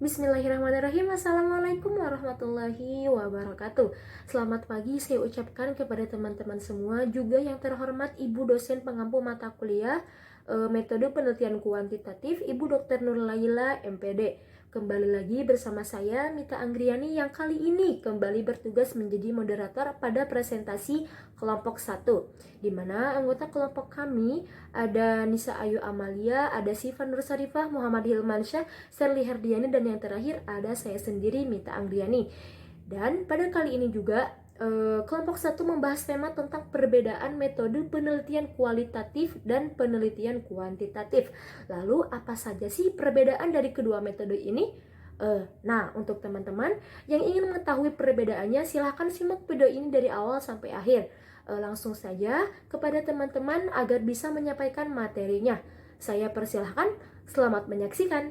Bismillahirrahmanirrahim. Assalamualaikum warahmatullahi wabarakatuh. Selamat pagi saya ucapkan kepada teman-teman semua, juga yang terhormat Ibu dosen pengampu mata kuliah metode penelitian kuantitatif, Ibu Dr. Nur Laila MPD. Kembali lagi bersama saya Mita Anggriani yang kali ini kembali bertugas menjadi moderator pada presentasi kelompok 1, di mana anggota kelompok kami ada Nisa Ayu Amalia, ada Siva Nur Sarifah, Muhammad Hilmansyah, Serli Herdiani, dan yang terakhir ada saya sendiri Mita Anggriani. Dan pada kali ini juga kelompok 1 membahas tema tentang perbedaan metode penelitian kualitatif dan penelitian kuantitatif. Lalu apa saja sih perbedaan dari kedua metode ini? Nah, untuk teman-teman yang ingin mengetahui perbedaannya, silahkan simak video ini dari awal sampai akhir. Langsung saja kepada teman-teman agar bisa menyampaikan materinya. Saya persilahkan, selamat menyaksikan.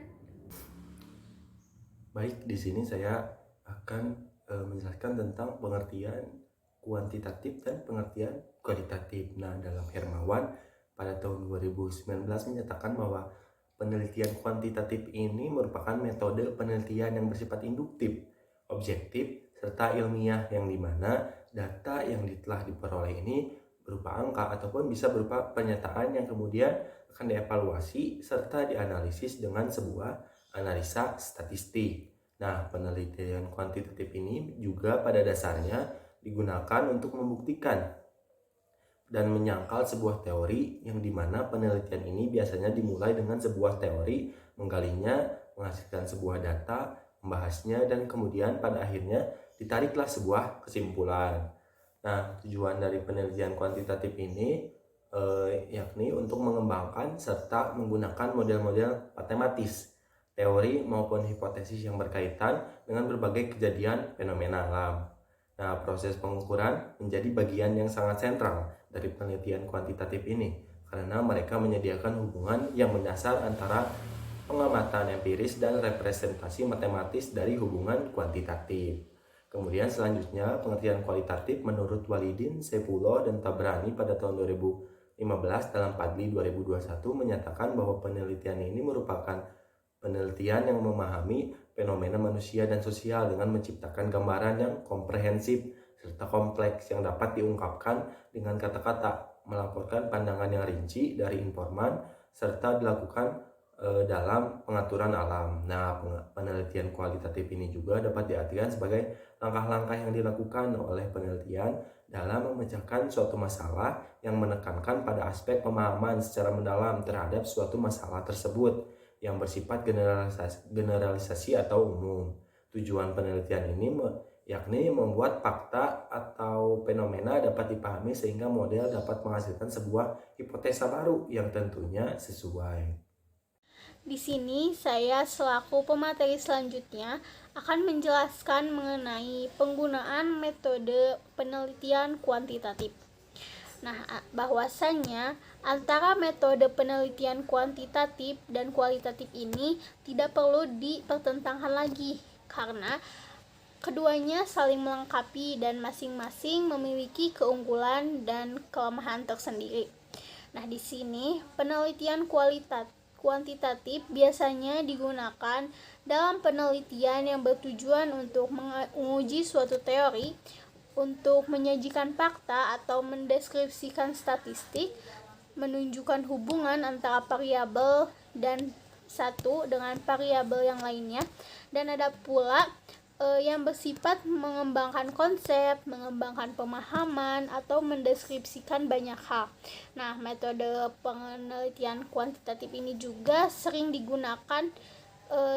Baik, di sini saya akan menjelaskan tentang pengertian kuantitatif dan pengertian kualitatif. Nah, dalam Hermawan pada tahun 2019 menyatakan bahwa penelitian kuantitatif ini merupakan metode penelitian yang bersifat induktif, objektif, serta ilmiah, yang dimana data yang telah diperoleh ini berupa angka ataupun bisa berupa pernyataan yang kemudian akan dievaluasi serta dianalisis dengan sebuah analisa statistik. Nah, penelitian kuantitatif ini juga pada dasarnya digunakan untuk membuktikan dan menyangkal sebuah teori, yang dimana penelitian ini biasanya dimulai dengan sebuah teori, menggalinya, menghasilkan sebuah data, membahasnya, dan kemudian pada akhirnya ditariklah sebuah kesimpulan. Nah, tujuan dari penelitian kuantitatif ini yakni untuk mengembangkan serta menggunakan model-model matematis, teori maupun hipotesis yang berkaitan dengan berbagai kejadian fenomena alam. Nah, proses pengukuran menjadi bagian yang sangat sentral dari penelitian kuantitatif ini, karena mereka menyediakan hubungan yang mendasar antara pengamatan empiris dan representasi matematis dari hubungan kuantitatif. Kemudian selanjutnya, pengertian kualitatif menurut Walidin, Sepullo, dan Tabrani pada tahun 2015 dalam Padli 2021 menyatakan bahwa penelitian ini merupakan penelitian yang memahami fenomena manusia dan sosial dengan menciptakan gambaran yang komprehensif serta kompleks yang dapat diungkapkan dengan kata-kata, melaporkan pandangan yang rinci dari informan, serta dilakukan dalam pengaturan alam. Nah, penelitian kualitatif ini juga dapat diartikan sebagai langkah-langkah yang dilakukan oleh penelitian dalam memecahkan suatu masalah yang menekankan pada aspek pemahaman secara mendalam terhadap suatu masalah tersebut, yang bersifat generalisasi atau umum. Tujuan penelitian ini yakni membuat fakta atau fenomena dapat dipahami sehingga model dapat menghasilkan sebuah hipotesa baru yang tentunya sesuai. Di sini saya selaku pemateri selanjutnya akan menjelaskan mengenai penggunaan metode penelitian kuantitatif. Nah, bahwasannya antara metode penelitian kuantitatif dan kualitatif ini tidak perlu dipertentangkan lagi, karena keduanya saling melengkapi dan masing-masing memiliki keunggulan dan kelemahan tersendiri. Nah, di sini penelitian kuantitatif biasanya digunakan dalam penelitian yang bertujuan untuk menguji suatu teori, untuk menyajikan fakta atau mendeskripsikan statistik, menunjukkan hubungan antara variabel dan satu dengan variabel yang lainnya, dan ada pula yang bersifat mengembangkan konsep, mengembangkan pemahaman, atau mendeskripsikan banyak hal. Nah, metode penelitian kuantitatif ini juga sering digunakan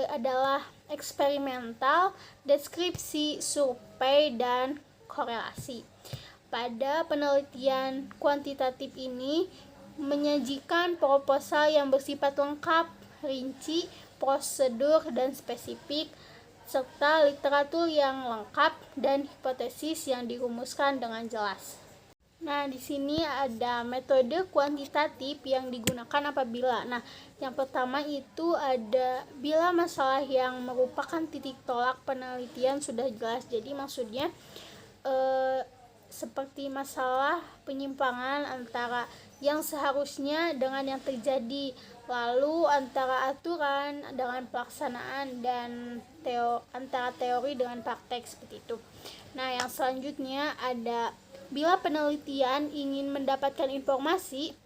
adalah eksperimental, deskripsi, survei, dan korelasi. Pada penelitian kuantitatif ini menyajikan proposal yang bersifat lengkap, rinci, prosedur, dan spesifik, serta literatur yang lengkap dan hipotesis yang dirumuskan dengan jelas. Nah, di sini ada metode kuantitatif yang digunakan apabila, yang pertama itu ada bila masalah yang merupakan titik tolak penelitian sudah jelas. Jadi maksudnya seperti masalah penyimpangan antara yang seharusnya dengan yang terjadi, lalu antara aturan dengan pelaksanaan, dan antara teori dengan praktek seperti itu. Nah, yang selanjutnya ada bila penelitian ingin mendapatkan informasi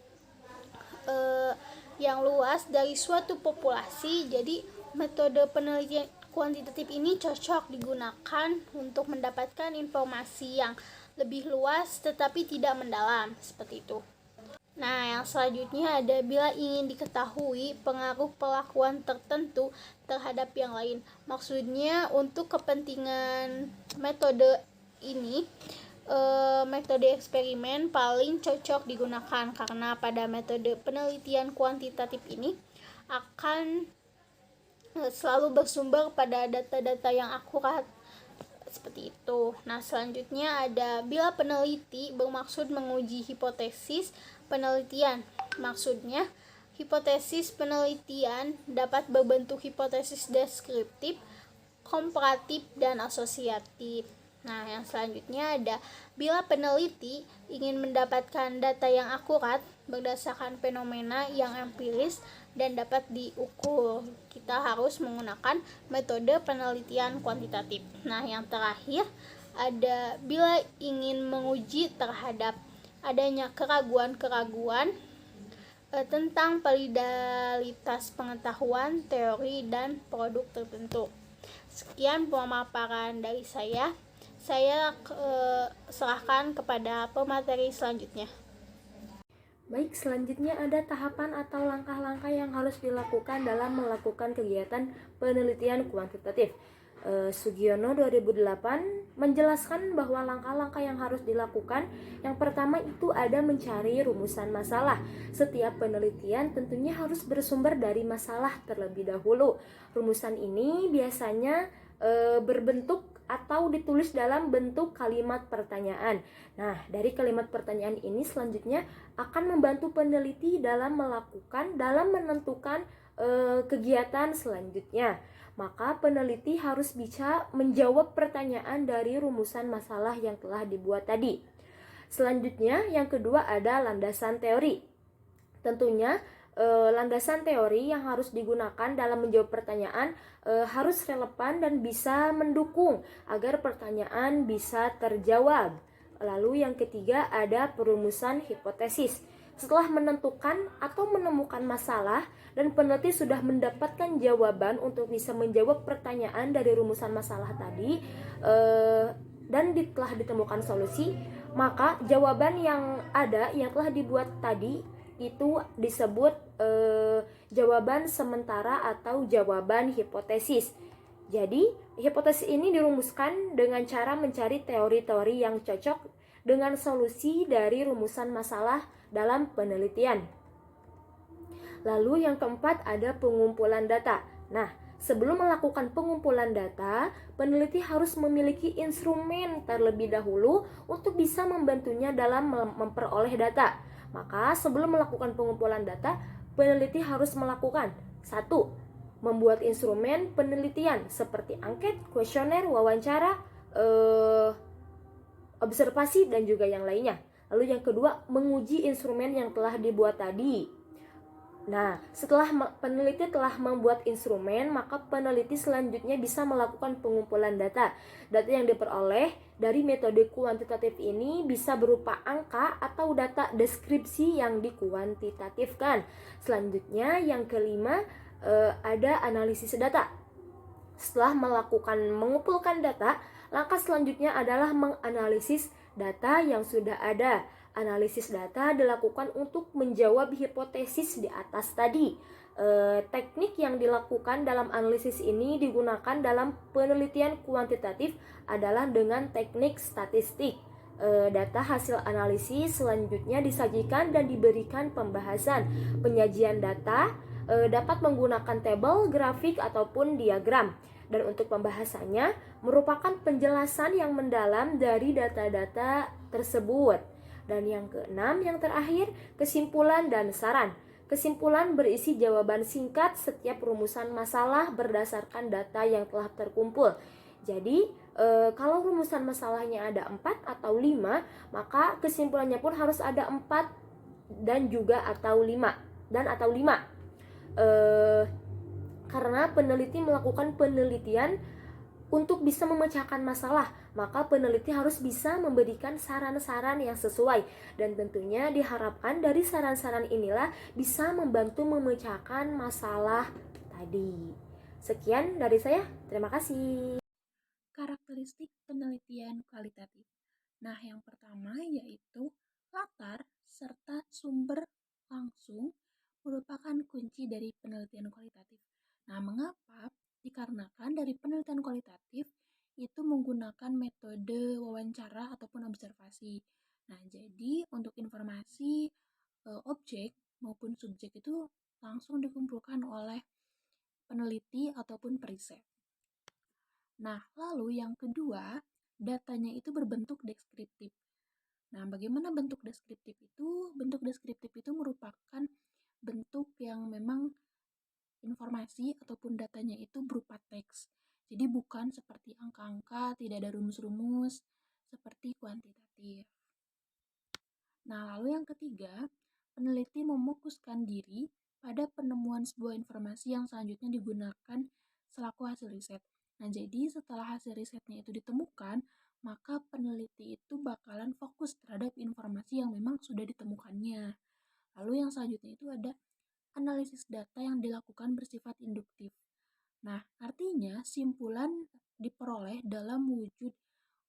yang luas dari suatu populasi, jadi metode penelitian kuantitatif ini cocok digunakan untuk mendapatkan informasi yang lebih luas tetapi tidak mendalam, seperti itu. Nah, yang selanjutnya ada bila ingin diketahui pengaruh perlakuan tertentu terhadap yang lain. Maksudnya untuk kepentingan metode ini, metode eksperimen paling cocok digunakan karena pada metode penelitian kuantitatif ini akan selalu bersumber pada data-data yang akurat, seperti itu. Nah, selanjutnya ada bila peneliti bermaksud menguji hipotesis penelitian. Maksudnya, hipotesis penelitian dapat berbentuk hipotesis deskriptif, komparatif, dan asosiatif. Nah, yang selanjutnya ada bila peneliti ingin mendapatkan data yang akurat berdasarkan fenomena yang empiris dan dapat diukur, kita harus menggunakan metode penelitian kuantitatif. Nah, yang terakhir ada bila ingin menguji terhadap adanya keraguan-keraguan tentang validalitas pengetahuan, teori, dan produk tertentu. Sekian pemaparan dari saya. Saya serahkan kepada pemateri selanjutnya. Baik, selanjutnya ada tahapan atau langkah-langkah yang harus dilakukan dalam melakukan kegiatan penelitian kuantitatif. Sugiono 2008 menjelaskan bahwa langkah-langkah yang harus dilakukan, yang pertama itu ada mencari rumusan masalah. Setiap penelitian tentunya harus bersumber dari masalah terlebih dahulu. Rumusan ini biasanya berbentuk atau ditulis dalam bentuk kalimat pertanyaan. Nah, dari kalimat pertanyaan ini selanjutnya akan membantu peneliti dalam menentukan kegiatan selanjutnya. Maka peneliti harus bisa menjawab pertanyaan dari rumusan masalah yang telah dibuat tadi. Selanjutnya, yang kedua ada landasan teori. Tentunya landasan teori yang harus digunakan dalam menjawab pertanyaan harus relevan dan bisa mendukung agar pertanyaan bisa terjawab. Lalu yang ketiga ada perumusan hipotesis. Setelah menentukan atau menemukan masalah dan peneliti sudah mendapatkan jawaban untuk bisa menjawab pertanyaan dari rumusan masalah tadi dan telah ditemukan solusi, maka jawaban yang ada yang telah dibuat tadi itu disebut jawaban sementara atau jawaban hipotesis. Jadi, hipotesis ini dirumuskan dengan cara mencari teori-teori yang cocok dengan solusi dari rumusan masalah dalam penelitian. Lalu yang keempat ada pengumpulan data. Nah, sebelum melakukan pengumpulan data, peneliti harus memiliki instrumen terlebih dahulu untuk bisa membantunya dalam memperoleh data. Maka sebelum melakukan pengumpulan data, peneliti harus melakukan 1. Membuat instrumen penelitian seperti angket, kuesioner, wawancara, observasi, dan juga yang lainnya. Lalu yang kedua, menguji instrumen yang telah dibuat tadi. Nah, setelah peneliti telah membuat instrumen, maka peneliti selanjutnya bisa melakukan pengumpulan data. Data yang diperoleh dari metode kuantitatif ini bisa berupa angka atau data deskripsi yang dikuantitatifkan. Selanjutnya, yang kelima, ada analisis data. Setelah mengumpulkan data, langkah selanjutnya adalah menganalisis data yang sudah ada. Analisis data dilakukan untuk menjawab hipotesis di atas tadi. Teknik yang dilakukan dalam analisis ini digunakan dalam penelitian kuantitatif adalah dengan teknik statistik. Data hasil analisis selanjutnya disajikan dan diberikan pembahasan. Penyajian data dapat menggunakan tabel, grafik, ataupun diagram. Dan untuk pembahasannya merupakan penjelasan yang mendalam dari data-data tersebut. Dan yang keenam, yang terakhir, kesimpulan dan saran. Kesimpulan berisi jawaban singkat setiap rumusan masalah berdasarkan data yang telah terkumpul. Jadi, kalau rumusan masalahnya ada 4 atau 5, maka kesimpulannya pun harus ada 4 dan juga atau 5 karena peneliti melakukan penelitian untuk bisa memecahkan masalah, maka peneliti harus bisa memberikan saran-saran yang sesuai, dan tentunya diharapkan dari saran-saran inilah bisa membantu memecahkan masalah tadi. Sekian dari saya, terima kasih. Karakteristik penelitian kualitatif. Nah, yang pertama yaitu latar serta sumber langsung merupakan kunci dari penelitian kualitatif. Nah, mengapa? Dikarenakan dari penelitian kualitatif itu menggunakan metode wawancara ataupun observasi. Nah, jadi untuk informasi objek maupun subjek itu langsung dikumpulkan oleh peneliti ataupun periset. Nah, lalu yang kedua, datanya itu berbentuk deskriptif. Nah, bagaimana bentuk deskriptif itu? Bentuk deskriptif itu merupakan bentuk yang memang informasi ataupun datanya itu berupa teks. Jadi bukan seperti angka-angka, tidak ada rumus-rumus seperti kuantitatif. Nah, lalu yang ketiga, peneliti mefokuskan diri pada penemuan sebuah informasi yang selanjutnya digunakan selaku hasil riset. Nah, jadi setelah hasil risetnya itu ditemukan, maka peneliti itu bakalan fokus terhadap informasi yang memang sudah ditemukannya. Lalu yang selanjutnya itu ada analisis data yang dilakukan bersifat induktif. Nah, artinya simpulan diperoleh dalam wujud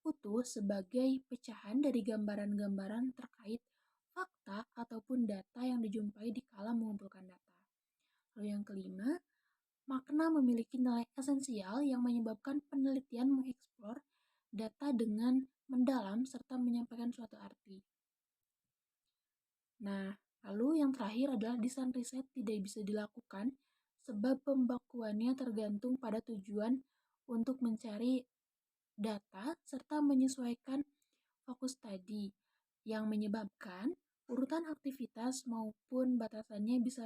utuh sebagai pecahan dari gambaran-gambaran terkait fakta ataupun data yang dijumpai di kala mengumpulkan data. Lalu yang kelima, makna memiliki nilai esensial yang menyebabkan penelitian mengeksplor data dengan mendalam serta menyampaikan suatu arti. Nah, lalu yang terakhir adalah desain riset tidak bisa dilakukan sebab pembakuannya tergantung pada tujuan untuk mencari data serta menyesuaikan fokus tadi, yang menyebabkan urutan aktivitas maupun batasannya bisa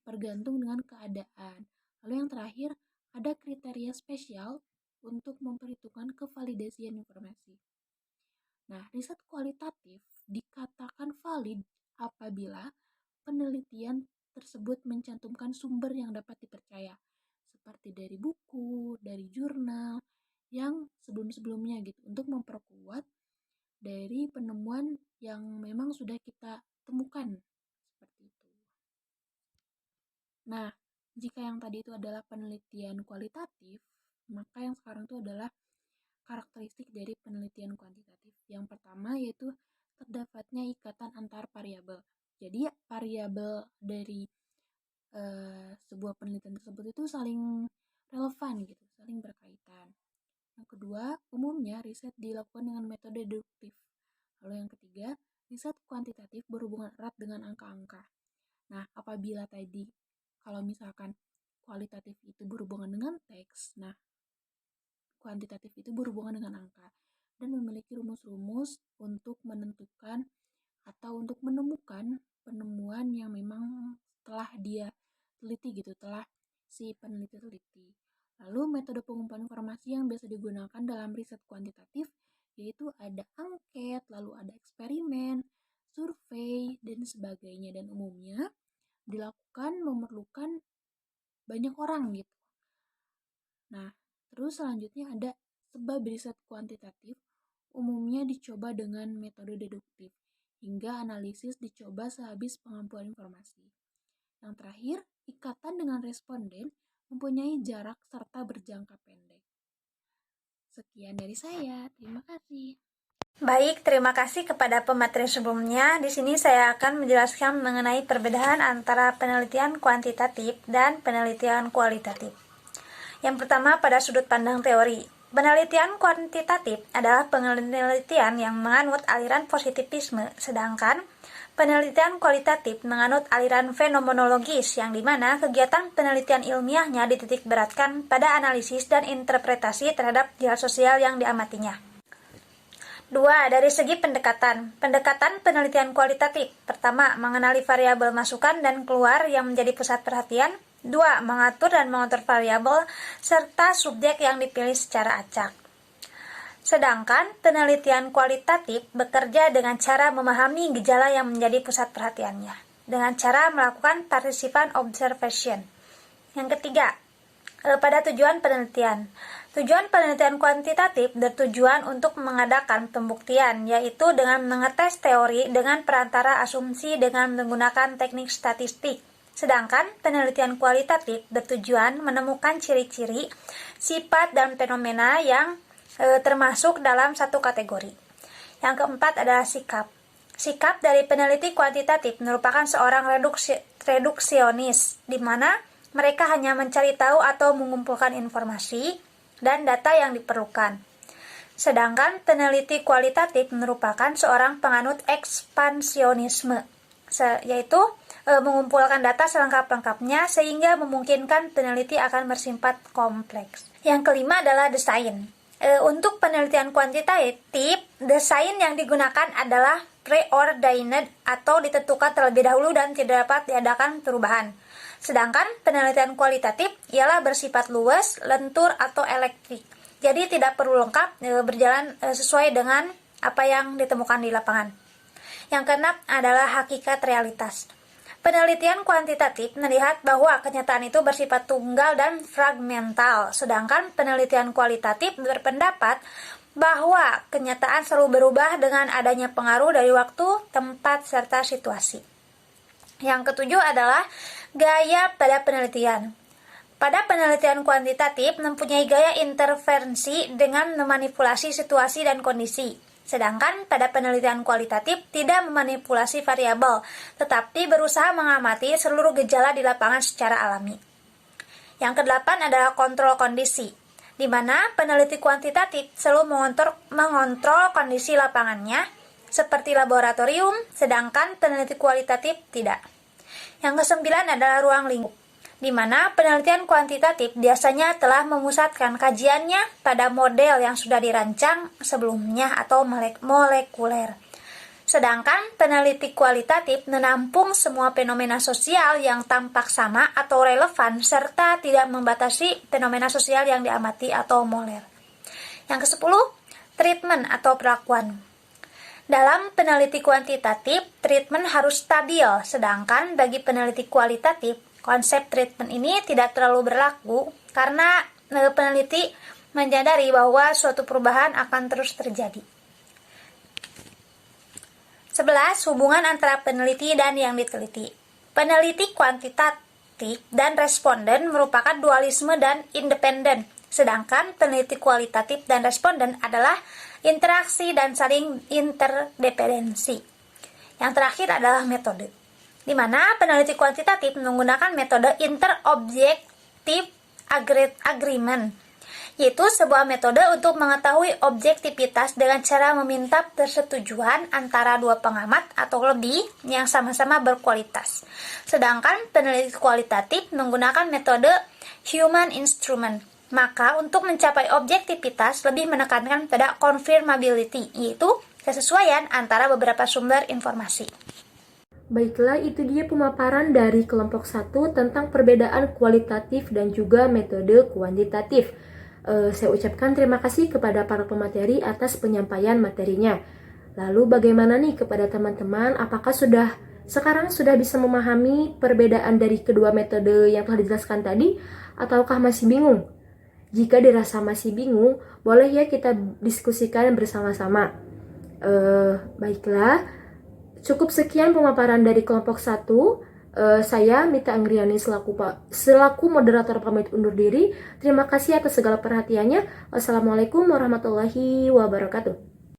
bergantung dengan keadaan. Lalu yang terakhir, ada kriteria spesial untuk memperhitungkan kevalidasian informasi. Nah, riset kualitatif dikatakan valid apabila penelitian tersebut mencantumkan sumber yang dapat dipercaya, seperti dari buku, dari jurnal, yang sebelum-sebelumnya gitu, untuk memperkuat dari penemuan yang memang sudah kita temukan, seperti itu. Nah, jika yang tadi itu adalah penelitian kualitatif, maka yang sekarang itu adalah karakteristik dari penelitian kuantitatif. Yang pertama yaitu terdapatnya ikatan antar variabel. Jadi variabel dari sebuah penelitian tersebut itu saling relevan gitu, saling berkaitan. Yang kedua, umumnya riset dilakukan dengan metode deduktif. Lalu yang ketiga, riset kuantitatif berhubungan erat dengan angka-angka. Nah, apabila tadi kalau misalkan kualitatif itu berhubungan dengan teks, nah kuantitatif itu berhubungan dengan angka dan memiliki rumus-rumus untuk menentukan atau untuk menemukan penemuan yang memang telah dia teliti gitu, telah si peneliti teliti. Lalu metode pengumpulan informasi yang biasa digunakan dalam riset kuantitatif yaitu ada angket, lalu ada eksperimen, survei, dan sebagainya, dan umumnya dilakukan memerlukan banyak orang gitu. Nah, terus selanjutnya ada sebab riset kuantitatif umumnya dicoba dengan metode deduktif, hingga analisis dicoba sehabis pengumpulan informasi. Yang terakhir, ikatan dengan responden mempunyai jarak serta berjangka pendek. Sekian dari saya, terima kasih. Baik, terima kasih kepada pemateri sebelumnya. Di sini saya akan menjelaskan mengenai perbedaan antara penelitian kuantitatif dan penelitian kualitatif. Yang pertama, pada sudut pandang teori. Penelitian kuantitatif adalah penelitian yang menganut aliran positivisme, sedangkan penelitian kualitatif menganut aliran fenomenologis, yang dimana kegiatan penelitian ilmiahnya dititik beratkan pada analisis dan interpretasi terhadap hal sosial yang diamatinya. 2. Dari segi pendekatan. Pendekatan penelitian kualitatif. Pertama, mengenali variabel masukan dan keluar yang menjadi pusat perhatian. 2. Mengatur dan mengatur variabel serta subjek yang dipilih secara acak. Sedangkan penelitian kualitatif bekerja dengan cara memahami gejala yang menjadi pusat perhatiannya, dengan cara melakukan participant observation. Yang ketiga, pada tujuan penelitian. Tujuan penelitian kuantitatif bertujuan untuk mengadakan pembuktian, yaitu dengan mengetes teori dengan perantara asumsi dengan menggunakan teknik statistik. Sedangkan penelitian kualitatif bertujuan menemukan ciri-ciri, sifat, dan fenomena yang termasuk dalam satu kategori. Yang keempat adalah sikap. Sikap dari peneliti kuantitatif merupakan seorang reduksionis, di mana mereka hanya mencari tahu atau mengumpulkan informasi dan data yang diperlukan. Sedangkan peneliti kualitatif merupakan seorang penganut ekspansionisme, yaitu mengumpulkan data selengkap-lengkapnya sehingga memungkinkan peneliti akan bersifat kompleks. Yang kelima adalah desain. Untuk penelitian kuantitatif, desain yang digunakan adalah preordained atau ditentukan terlebih dahulu dan tidak dapat diadakan perubahan. Sedangkan penelitian kualitatif ialah bersifat luas, lentur, atau elektrik. Jadi tidak perlu lengkap berjalan sesuai dengan apa yang ditemukan di lapangan. Yang keenam adalah hakikat realitas. Penelitian kuantitatif melihat bahwa kenyataan itu bersifat tunggal dan fragmental, sedangkan penelitian kualitatif berpendapat bahwa kenyataan selalu berubah dengan adanya pengaruh dari waktu, tempat, serta situasi. Yang ketujuh adalah gaya pada penelitian. Pada penelitian kuantitatif mempunyai gaya intervensi dengan memanipulasi situasi dan kondisi. Sedangkan pada penelitian kualitatif tidak memanipulasi variabel, tetapi berusaha mengamati seluruh gejala di lapangan secara alami. Yang kedelapan adalah kontrol kondisi, di mana peneliti kuantitatif selalu mengontrol kondisi lapangannya, seperti laboratorium, sedangkan peneliti kualitatif tidak. Yang kesembilan adalah ruang lingkup, di mana penelitian kuantitatif biasanya telah memusatkan kajiannya pada model yang sudah dirancang sebelumnya atau molekuler. Sedangkan peneliti kualitatif menampung semua fenomena sosial yang tampak sama atau relevan serta tidak membatasi fenomena sosial yang diamati atau moler. Yang kesepuluh, treatment atau perlakuan. Dalam peneliti kuantitatif, treatment harus stabil, sedangkan bagi peneliti kualitatif, konsep treatment ini tidak terlalu berlaku karena peneliti menyadari bahwa suatu perubahan akan terus terjadi. 11. Hubungan antara peneliti dan yang diteliti. Peneliti kuantitatif dan responden merupakan dualisme dan independen, sedangkan peneliti kualitatif dan responden adalah interaksi dan saling interdependensi. Yang terakhir adalah metode, di mana peneliti kuantitatif menggunakan metode interobjektif agreement, yaitu sebuah metode untuk mengetahui objektivitas dengan cara meminta persetujuan antara dua pengamat atau lebih yang sama-sama berkualitas. Sedangkan peneliti kualitatif menggunakan metode human instrument. Maka untuk mencapai objektivitas lebih menekankan pada confirmability, yaitu kesesuaian antara beberapa sumber informasi. Baiklah, itu dia pemaparan dari kelompok 1 tentang perbedaan kualitatif dan juga metode kuantitatif. Saya ucapkan terima kasih kepada para pemateri atas penyampaian materinya. Lalu bagaimana nih kepada teman-teman, apakah sekarang sudah bisa memahami perbedaan dari kedua metode yang telah dijelaskan tadi, ataukah masih bingung? Jika dirasa masih bingung, boleh ya kita diskusikan bersama-sama. Baiklah, cukup sekian pemaparan dari kelompok 1. Saya Mita Anggriani selaku moderator pamit undur diri. Terima kasih atas segala perhatiannya. Wassalamualaikum warahmatullahi wabarakatuh.